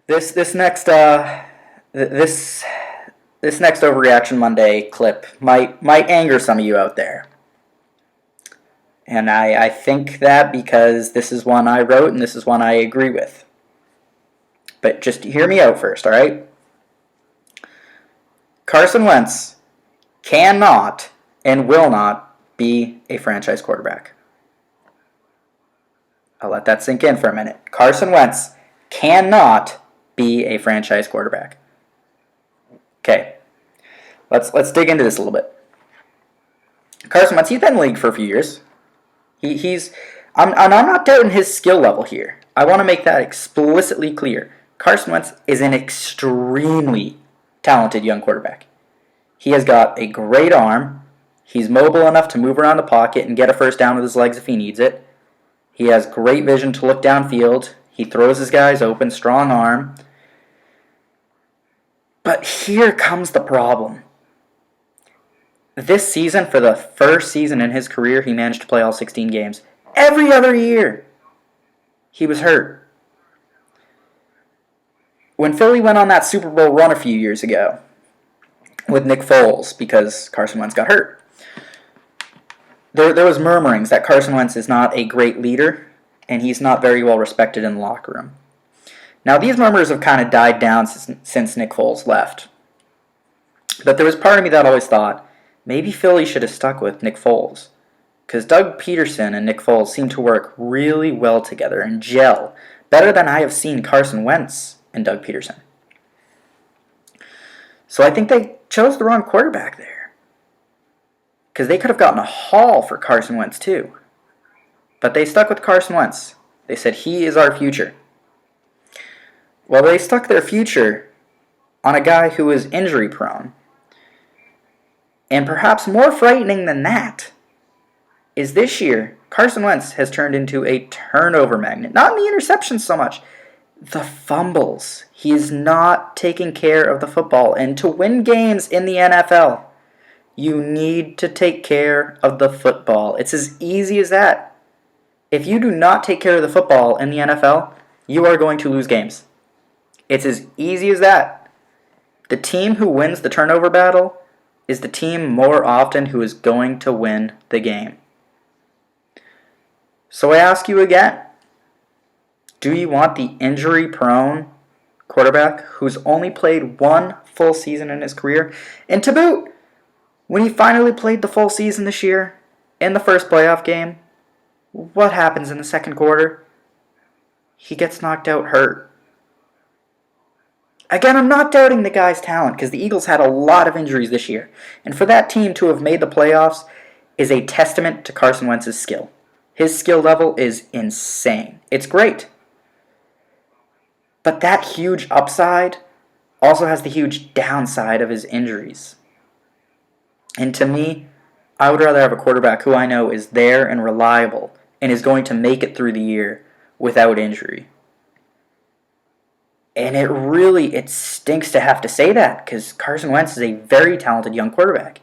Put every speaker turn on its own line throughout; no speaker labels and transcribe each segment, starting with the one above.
This next this this next Overreaction Monday clip might anger some of you out there. And I think that because this is one I wrote and this is one I agree with. But just hear me out first, all right? Carson Wentz cannot and will not be a franchise quarterback. I'll let that sink in for a minute. Carson Wentz cannot be a franchise quarterback. Okay, let's dig into this a little bit. Carson Wentz, he's been in the league for a few years. I'm not doubting his skill level here. I want to make that explicitly clear. Carson Wentz is an extremely talented young quarterback. He has got a great arm. He's mobile enough to move around the pocket and get a first down with his legs if he needs it. He has great vision to look downfield. He throws his guys open, strong arm. But here comes the problem. This season, for the first season in his career, he managed to play all 16 games. Every other year, he was hurt. When Philly went on that Super Bowl run a few years ago with Nick Foles, because Carson Wentz got hurt, there was murmurings that Carson Wentz is not a great leader and he's not very well respected in the locker room. Now, these murmurs have kind of died down since Nick Foles left. But there was part of me that always thought, maybe Philly should have stuck with Nick Foles. Because Doug Peterson and Nick Foles seem to work really well together and gel better than I have seen Carson Wentz and Doug Peterson. So I think they chose the wrong quarterback there. Because they could have gotten a haul for Carson Wentz too. But they stuck with Carson Wentz. They said, he is our future. Well, they stuck their future on a guy who is injury prone. And perhaps more frightening than that is this year, Carson Wentz has turned into a turnover magnet. Not in the interceptions so much, the fumbles. He is not taking care of the football. And to win games in the NFL, you need to take care of the football. It's as easy as that. If you do not take care of the football in the NFL, you are going to lose games. It's as easy as that. The team who wins the turnover battle is the team more often who is going to win the game. So I ask you again, do you want the injury-prone quarterback who's only played one full season in his career? And to boot, when he finally played the full season this year, in the first playoff game, what happens in the second quarter? He gets knocked out hurt. Again, I'm not doubting the guy's talent because the Eagles had a lot of injuries this year. And for that team to have made the playoffs is a testament to Carson Wentz's skill. His skill level is insane. It's great. But that huge upside also has the huge downside of his injuries. And to me, I would rather have a quarterback who I know is there and reliable and is going to make it through the year without injury. And it stinks to have to say that because Carson Wentz is a very talented young quarterback.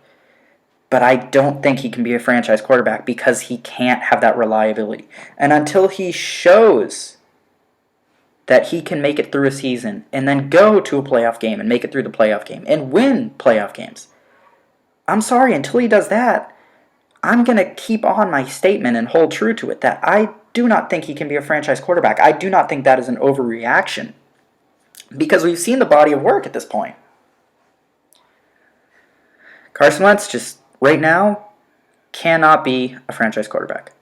But I don't think he can be a franchise quarterback because he can't have that reliability. And until he shows that he can make it through a season and then go to a playoff game and make it through the playoff game and win playoff games, I'm sorry, until he does that, I'm going to keep on my statement and hold true to it that I do not think he can be a franchise quarterback. I do not think that is an overreaction because we've seen the body of work at this point. Carson Wentz just right now cannot be a franchise quarterback.